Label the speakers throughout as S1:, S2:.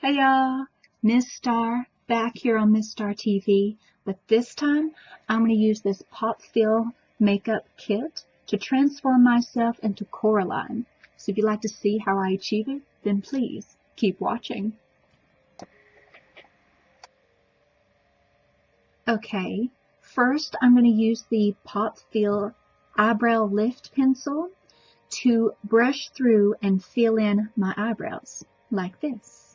S1: Hey y'all, Miss Star back here on Miss Star TV, but this time I'm going to use this Popfeel makeup kit to transform myself into Coraline. So if you'd like to see how I achieve it, then please keep watching. Okay, first I'm going to use the Popfeel Eyebrow Lift Pencil to brush through and fill in my eyebrows like this.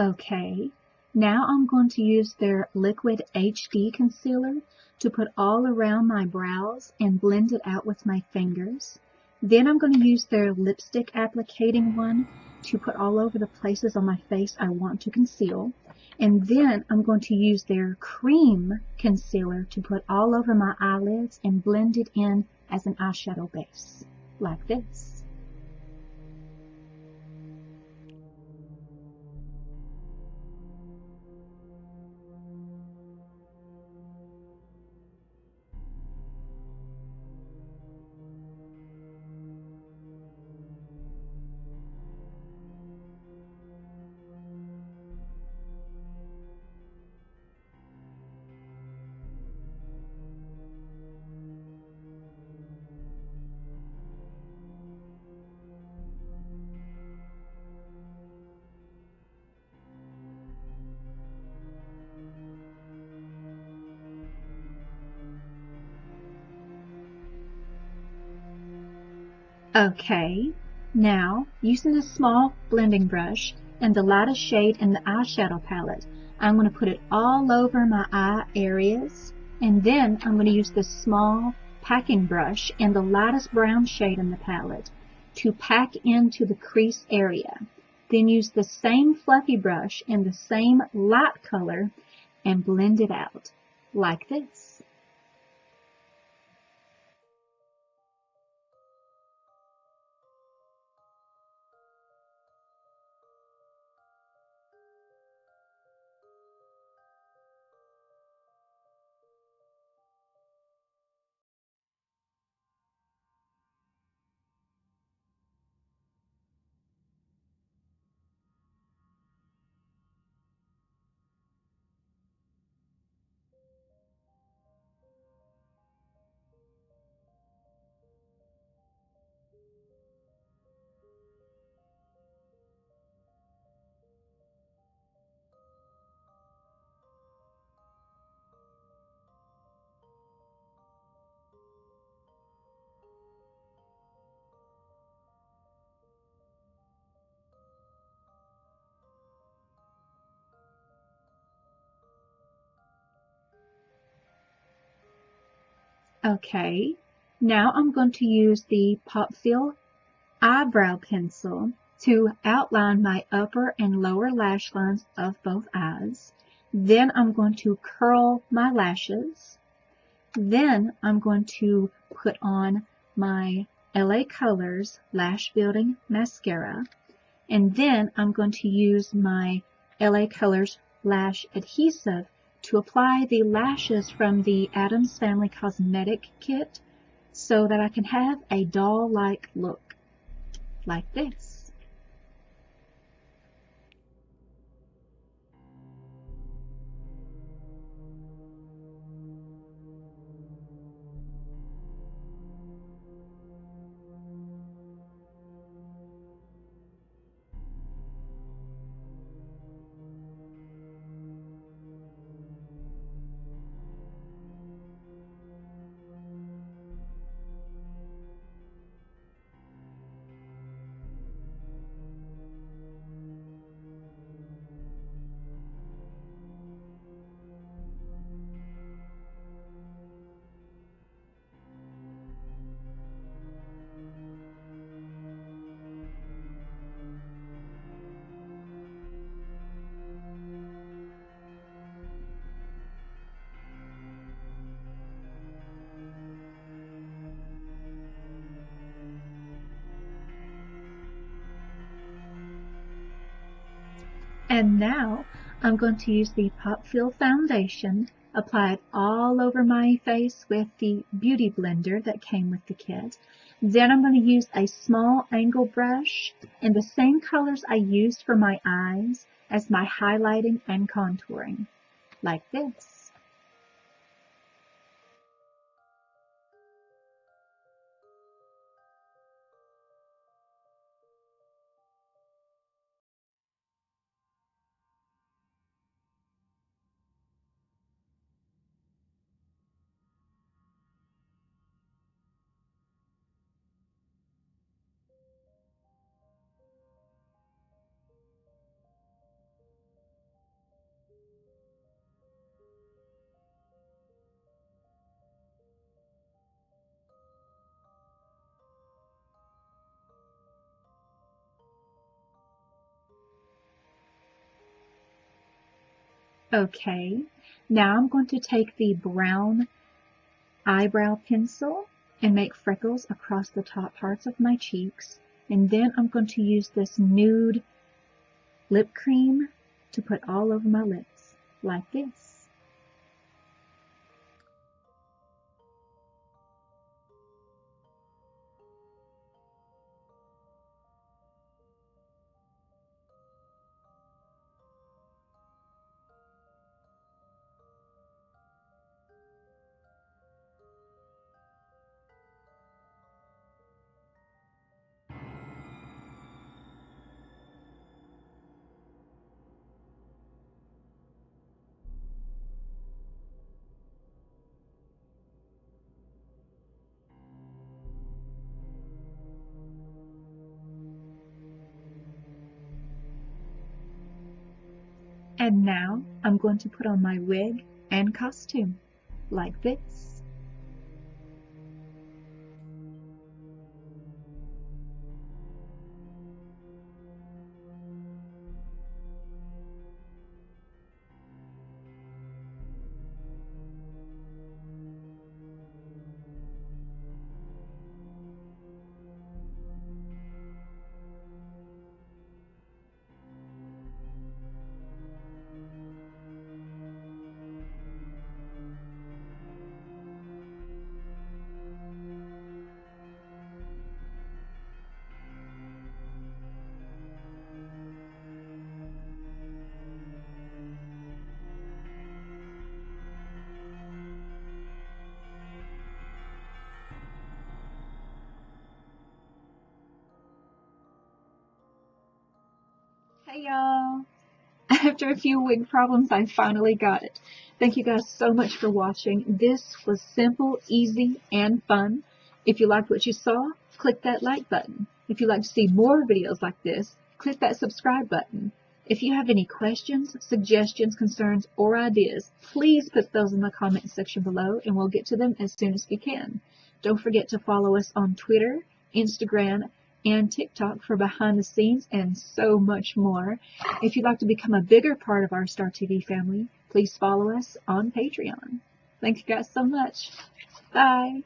S1: Okay, now I'm going to use their Liquid HD Concealer to put all around my brows and blend it out with my fingers. Then I'm going to use their lipstick applicating one to put all over the places on my face I want to conceal. And then I'm going to use their cream concealer to put all over my eyelids and blend it in as an eyeshadow base, like this. Okay, now using a small blending brush and the lightest shade in the eyeshadow palette, I'm going to put it all over my eye areas, and then I'm going to use this small packing brush and the lightest brown shade in the palette to pack into the crease area. Then use the same fluffy brush in the same light color and blend it out like this. Okay, now I'm going to use the Popfeel eyebrow pencil to outline my upper and lower lash lines of both eyes. Then I'm going to curl my lashes. Then I'm going to put on my LA Colors Lash Building Mascara. And then I'm going to use my LA Colors Lash Adhesive to apply the lashes from the Addams Family Cosmetic Kit so that I can have a doll-like look, like this. And now I'm going to use the Popfeel foundation, apply it all over my face with the beauty blender that came with the kit. Then I'm going to use a small angle brush in the same colors I used for my eyes as my highlighting and contouring, like this. Okay, now I'm going to take the brown eyebrow pencil and make freckles across the top parts of my cheeks. And then I'm going to use this nude lip cream to put all over my lips, like this. And now I'm going to put on my wig and costume, like this. Hey y'all! After a few wig problems, I finally got it. Thank you guys so much for watching. This was simple, easy, and fun. If you liked what you saw, click that like button. If you'd like to see more videos like this, click that subscribe button. If you have any questions, suggestions, concerns, or ideas, please put those in the comment section below and we'll get to them as soon as we can. Don't forget to follow us on Twitter, Instagram, and TikTok for behind the scenes and so much more. If you'd like to become a bigger part of our Star TV family, please follow us on Patreon. Thank you guys so much. Bye.